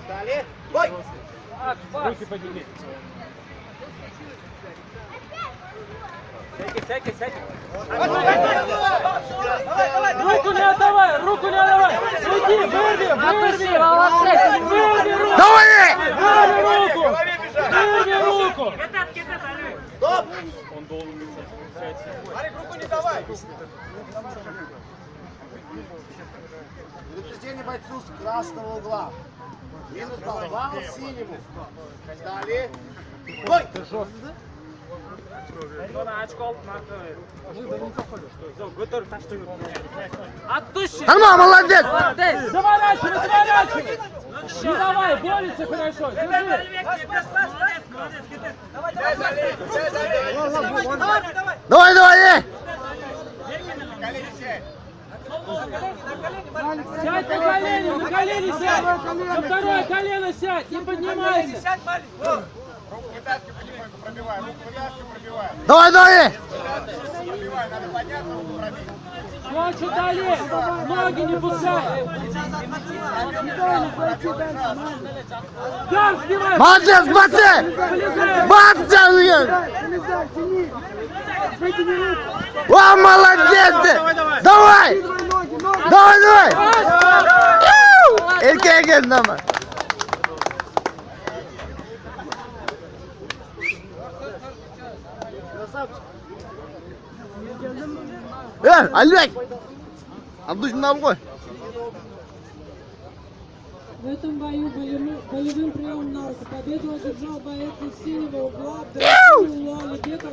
Далее. Бой! Руки подними. Сядьте. Руку не отдавай, руку не отдавай. Уйди, вырви руку. Давай! Вырви руку. Стоп! Он должен быть. Марик, руку не давай! Предупреждение бойцу с красного угла. Минус балл синему. Далее. Бой! Арма, молодец! Заворачивай! Не давай, борется хорошо. Давай! Сядь на колени сядь! На второе колено сядь, не поднимайся! Руку вытаскивай потихоньку, пробивай. Руку вытаскивай, пробивай. Давай! Пробивай, надо подняться, руку пробить. Все, чуть далее! Ноги не пускай! Там снимай! Молодец, бацы! Бацы! О, молодец ты! Давай! Erkeğe geldin ama. Алибек! Абдуш, на рукой. В этом бою болевым приемом на руку победу одержал боец из синего угла Алибек.